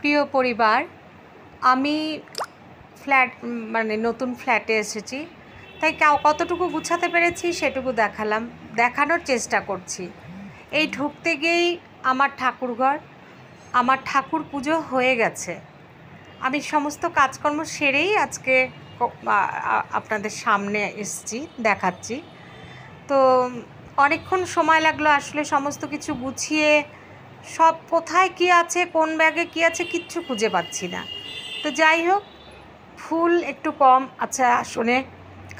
প্রিয় পরিবার, আমি ফ্ল্যাট মানে নতুন ফ্ল্যাটে এসেছি, তাই কতটুকু গুছাতে পেরেছি সেটুকু দেখানোর চেষ্টা করছি। এই ঢুকতে গিয়েই আমার ঠাকুরঘর, আমার ঠাকুর পুজো হয়ে গেছে। আমি সমস্ত কাজকর্ম সেরেই আজকে আপনাদের সামনে এসেছি, দেখাচ্ছি। তো অনেকক্ষণ সময় লাগলো আসলে সমস্ত কিছু গুছিয়ে, সব কোথায় কী আছে, কোন ব্যাগে কী আছে কিচ্ছু খুঁজে পাচ্ছি না। তো যাই হোক, ফুল একটু কম আছে আসলে,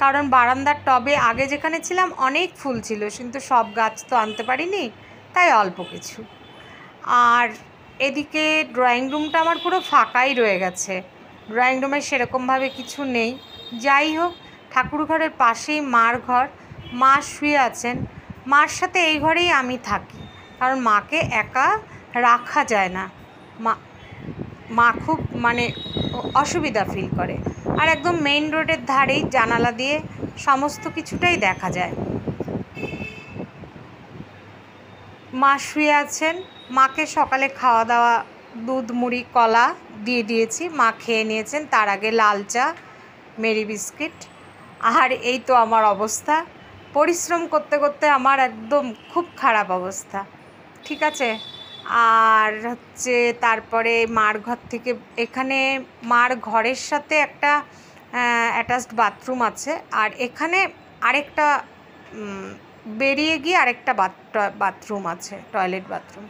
কারণ বারান্দার টবে আগে যেখানে ছিলাম অনেক ফুল ছিল, কিন্তু সব গাছ তো আনতে পারিনি, তাই অল্প কিছু। আর এদিকে ড্রয়িং রুমটা আমার পুরো ফাঁকাই রয়ে গেছে, ড্রয়িং রুমে সেরকমভাবে কিছু নেই। যাই হোক, ঠাকুর ঘরের পাশেই মার ঘর, মা শুয়ে আছেন। মার সাথে এই ঘরেই আমি থাকি, কারণ মাকে একা রাখা যায় না। মা খুব অসুবিধা ফিল করে। আর একদম মেইন রোডের ধারেই, জানালা দিয়ে সমস্ত কিছুটাই দেখা যায়। মা শুয়ে আছেন। মাকে সকালে খাওয়া দাওয়া, দুধ মুড়ি কলা দিয়ে দিয়েছি, মা খেয়ে নিয়েছেন। তার আগে লাল চা, মেরি বিস্কিট। আর এই তো আমার অবস্থা, পরিশ্রম করতে করতে আমার একদম খুব খারাপ অবস্থা। ঠিক আছে। আর হচ্ছে তারপরে মার ঘর থেকে, এখানে মার ঘরের সাথে একটা অ্যাটাচড বাথরুম আছে, আর এখানে আরেকটা বেরিয়ে গিয়ে আরেকটা বাথরুম আছে, টয়লেট বাথরুম।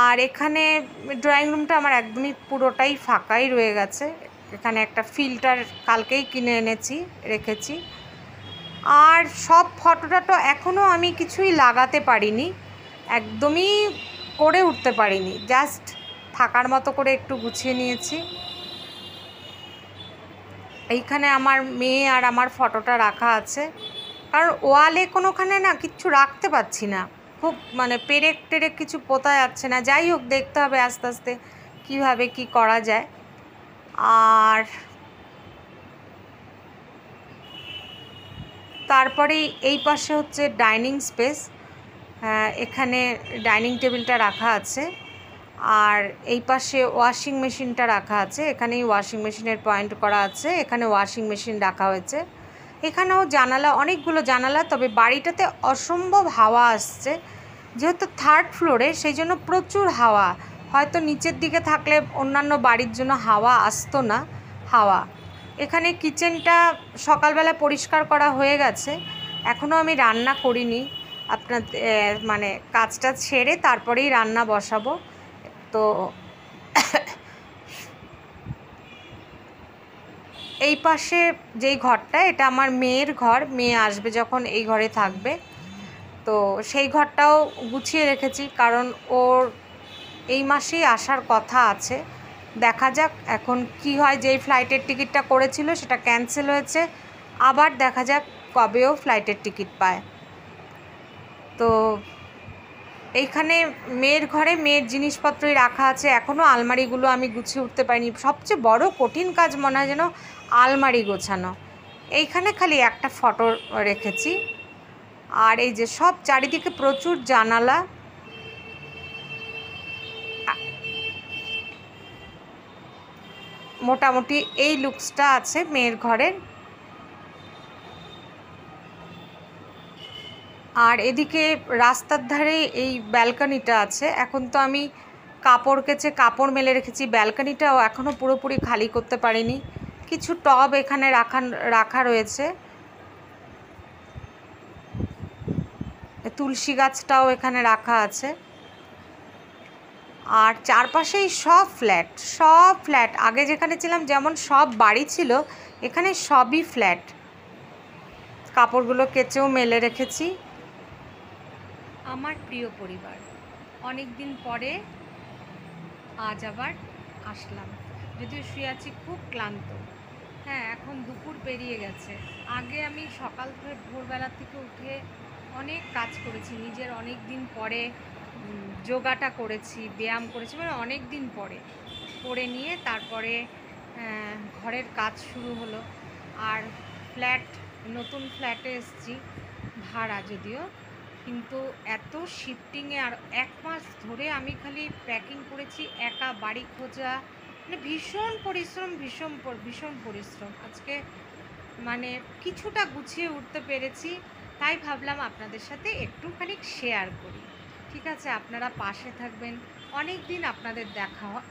আর এখানে ড্রয়িং রুমটা আমার একদমই পুরোটাই ফাঁকাই রয়ে গেছে। এখানে একটা ফিল্টার কালকেই কিনে এনেছি, রেখেছি। আর সব ফটো টটো এখনও আমি কিছুই লাগাতে পারিনি, একদমই করে উঠতে পারিনি, জাস্ট থাকার মতো করে একটু গুছিয়ে নিয়েছি। এইখানে আমার মেয়ে আর আমার ফটোটা রাখা আছে, কারণ ওয়ালে কোনোখানে না কিচ্ছু রাখতে পারছি না, খুব পেরেক টেরেক কিছু পোতা যাচ্ছে না। যাই হোক, দেখতে হবে আস্তে আস্তে কীভাবে কী করা যায়। আর তারপরে এই পাশে হচ্ছে ডাইনিং স্পেস, এখানে ডাইনিং টেবিলটা রাখা আছে। আর এই পাশে ওয়াশিং মেশিনটা রাখা আছে, এখানেই ওয়াশিং মেশিনের পয়েন্ট করা আছে, এখানে ওয়াশিং মেশিন রাখা হয়েছে। এখানেও জানালা, অনেকগুলো জানালা, তবে বাড়িটাতে অসম্ভব হাওয়া আসছে। যেহেতু থার্ড ফ্লোরে, সেই জন্য প্রচুর হাওয়া। হয়তো নিচের দিকে থাকলে অন্যান্য বাড়ির জন্য হাওয়া আসতো না। এখানে কিচেনটা সকালবেলা পরিষ্কার করা হয়ে গেছে, এখনও আমি রান্না করিনি। কাজটা ছেড়ে তারপরেই রান্না বসাবো। তো এই পাশে যেই ঘরটা, এটা আমার মেয়ের ঘর, মেয়ে আসবে যখন এই ঘরে থাকবে। তো সেই ঘরটাও গুছিয়ে রেখেছি, কারণ ওর এই মাসেই আসার কথা আছে। দেখা যাক এখন কি হয়। যেই ফ্লাইটের টিকিটটা করেছিল সেটা ক্যান্সেল হয়েছে, আবার দেখা যাক কবেও ফ্লাইটের টিকিট পায়। তো এইখানে মেয়ের ঘরে মেয়ের জিনিসপত্রই রাখা আছে, এখনও আলমারিগুলো আমি গুছিয়ে উঠতে পারিনি। সবচেয়ে বড় কঠিন কাজ মনে হয় যেন আলমারি গোছানো। এইখানে খালি একটা ফটো রেখেছি। আর এই যে সব চারিদিকে প্রচুর জানালা, মোটামুটি এই লুকসটা আছে মেয়ের ঘরের। আর এদিকে রাস্তার ধারে এই ব্যালকনিটা আছে। এখন তো আমি কাপড় কেচে কাপড় মেলে রেখেছি, ব্যালকনিটাও এখনও পুরোপুরি খালি করতে পারিনি। কিছু টব এখানে রাখা রয়েছে, তুলসী গাছটাও এখানে রাখা আছে। আর চারপাশেই সব ফ্ল্যাট। আগে যেখানে ছিলাম যেমন সব বাড়ি ছিল, এখানে সবই ফ্ল্যাট। কাপড়গুলো কেচেও মেলে রেখেছি। আমার প্রিয় পরিবার, অনেক দিন পরে আজ আবার আসলাম, যদিও শুয়ে আছি খুব ক্লান্ত। হ্যাঁ, এখন দুপুর পেরিয়ে গেছে। আগে আমি সকাল থেকে ভোরবেলা থেকে উঠে অনেক কাজ করেছি, নিজের অনেক দিন পরে যোগাটা করেছি, ব্যায়াম করেছি, অনেক দিন পরে করে নিয়ে তারপরে ঘরের কাজ শুরু হলো। আর নতুন ফ্ল্যাটে এসেছি, ভাড়া যদিও। কিন্তু এত শিফটিংয়ে আর 1 মাস ধরে আমি খালি প্যাকিং করেছি, একা বাড়ি খোঁজা, মানে ভীষণ পরিশ্রম আজকে, মানে কিছুটা গুছিয়ে উঠতে পেরেছি। তাই ভাবলাম আপনাদের সাথে একটুখানি শেয়ার করি। ঠিক আছে, আপনারা পাশে থাকবেন। অনেক দিন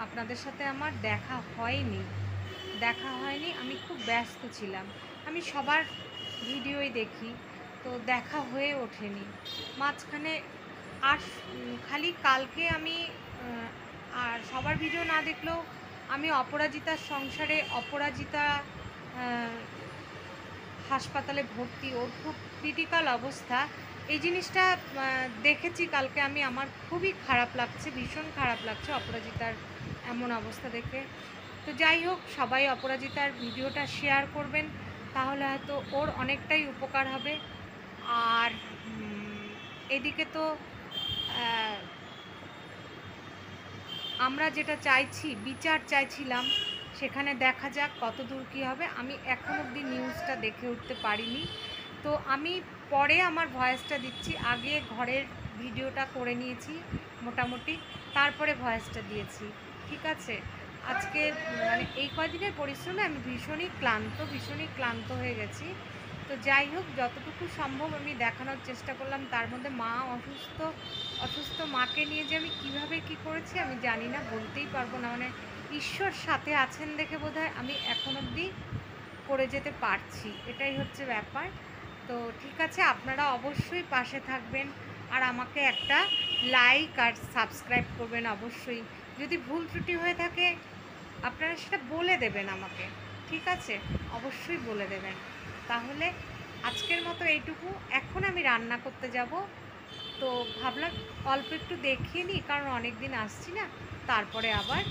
আপনাদের সাথে আমার দেখা হয়নি, আমি খুব ব্যস্ত ছিলাম। আমি সবার ভিডিওই দেখি, তো দেখা হয়ে ওঠেনি মাঝখানে। আর খালি কালকে আমি আর সবার ভিডিও না দেখলেও আমি অপরাজিতার সংসারে, অপরাজিতা হাসপাতালে ভর্তি, ওর খুব ক্রিটিক্যাল অবস্থা, এই জিনিসটা দেখেছি কালকে আমি। আমার খুবই খারাপ লাগছে, ভীষণ খারাপ লাগছে অপরাজিতার এমন অবস্থা দেখে। তো যাই হোক, সবাই অপরাজিতার ভিডিওটা শেয়ার করবেন, তাহলে হয়তো ওর অনেকটাই উপকার হবে। আর এদিকে তো আমরা যেটা চাইছি, বিচার চাইছিলাম, সেখানে দেখা যাক কত দূর কী হবে। আমি এখন অবধি নিউজটা দেখে উঠতে পারিনি, তো আমি পরে আমার ভয়েসটা দিচ্ছি। আগে ঘরের ভিডিওটা করে নিয়েছি মোটামুটি, তারপরে ভয়েসটা দিয়েছি। ঠিক আছে, আজকে মানে এই কদিনের পরিশ্রমে আমি ভীষণই ক্লান্ত হয়ে গেছি। তো যাই হোক, যতটুকু সম্ভব আমি দেখানোর চেষ্টা করলাম। তার মধ্যে মা অসুস্থ মাকে নিয়ে যে আমি কীভাবে কী করেছি আমি জানি না, বলতেই পারবো না। মানে ঈশ্বর সাথে আছেন দেখে বোধহয় আমি এখন অবধি করে যেতে পারছি, এটাই হচ্ছে ব্যাপার। তো ঠিক আছে, আপনারা অবশ্যই পাশে থাকবেন, আর আমাকে একটা লাইক আর সাবস্ক্রাইব করবেন অবশ্যই। যদি ভুল ত্রুটি হয়ে থাকে আপনারা সেটা বলে দেবেন আমাকে, ঠিক আছে, অবশ্যই বলে দেবেন। তাহলে আজকের মতো এইটুকু। এখন আমি রান্না করতে যাব, তো ভাবলাম অল্প একটু দেখিয়ে নিই, কারণ অনেক দিন আসছি না। তারপরে আবার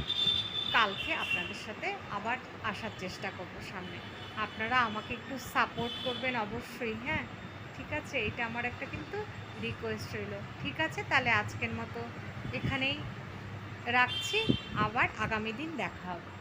কালকে আপনাদের সাথে আবার আসার চেষ্টা করব সামনে। আপনারা আমাকে একটু সাপোর্ট করবেন অবশ্যই, হ্যাঁ ঠিক আছে, এটা আমার একটা কিন্তু রিকোয়েস্ট রইল। ঠিক আছে, তাহলে আজকের মতো এখানেই রাখছি, আবার আগামী দিন দেখা হবে।